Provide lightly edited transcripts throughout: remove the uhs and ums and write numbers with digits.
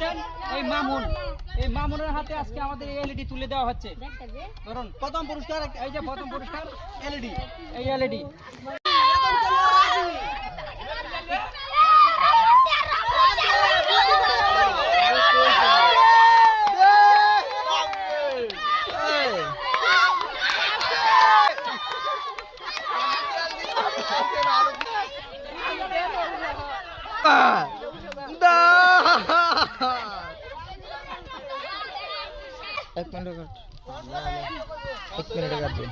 দেখতেছেন এই মামুনের হাতে আজকে আমাদের এলইডি তুলে দেওয়া হচ্ছে। ধরুন প্রথম পুরস্কার, এই যে প্রথম পুরস্কার এলইডি, এই এলইডি। एक मिनट कर दे।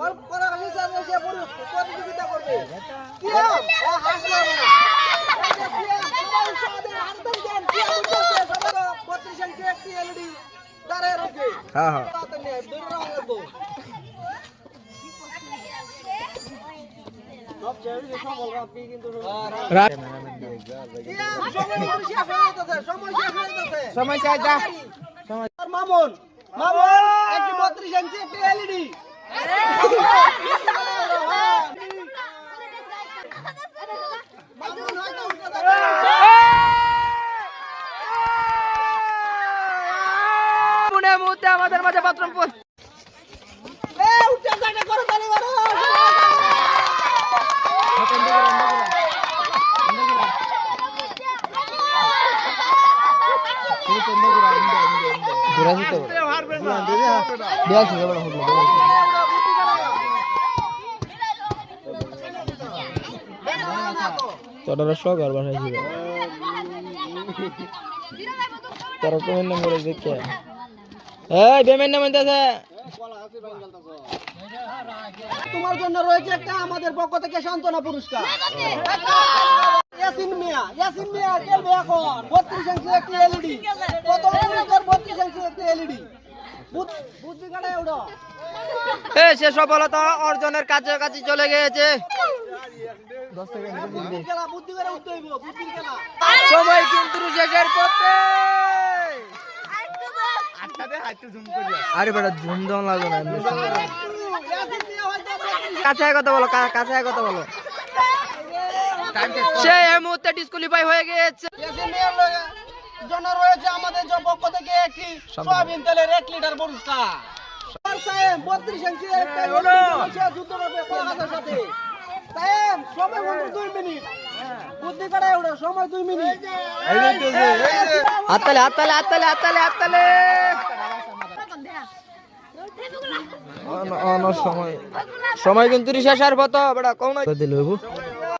और परागली से से बोलो प्रतियोगिता करबे কি हां हां সময় চাই যা মামুন মামুন একটি 32 ইঞ্চি একটি এলইডি মনে মুহূর্তে আমাদের মাঝে পাত্রমপুর উঠে যাটা করো তালি মারো তোমার জন্য রয়েছে একটা আমাদের পক্ষ থেকে সান্ত্বনা পুরস্কার। ইয়াসিন মিয়া খেলবে এখন 32 ইঞ্চি একটি এলইডি। প্রথম পুরস্কার 32 ইঞ্চি একটি এলইডি। বুদ্ধি কাটায় ওড়ো। সে সফলতা অর্জনের কাছাকাছি চলে গিয়েছে। বুদ্ধি করে উঠতে হইব, বুদ্ধির খেলা। সময় কিন্তু শেষের পথে। আরে বেটা ঝুম দেওয়া লাগবে না। কাছে কথা বলো, কাছে কথা বলো। সে এই মুহূর্তে ডিসকোয়ালিফাই হয়ে গিয়েছে। ইয়াসিন মিয়ার জন্য রয়েছে আমাদের পক্ষ থেকে একটি সয়াবিন তেলের 1 লিটার পুরস্কার। 32 ইঞ্চি একটা যুদ্ধ করবে কলকাতার সাথে। সময় 2 মিনিট। বুদ্ধি কাটায় ওড়ো, সময় 2 মিনিট। হাততালি সময় কিন্তু শেষের পথ বেটা কোন দিল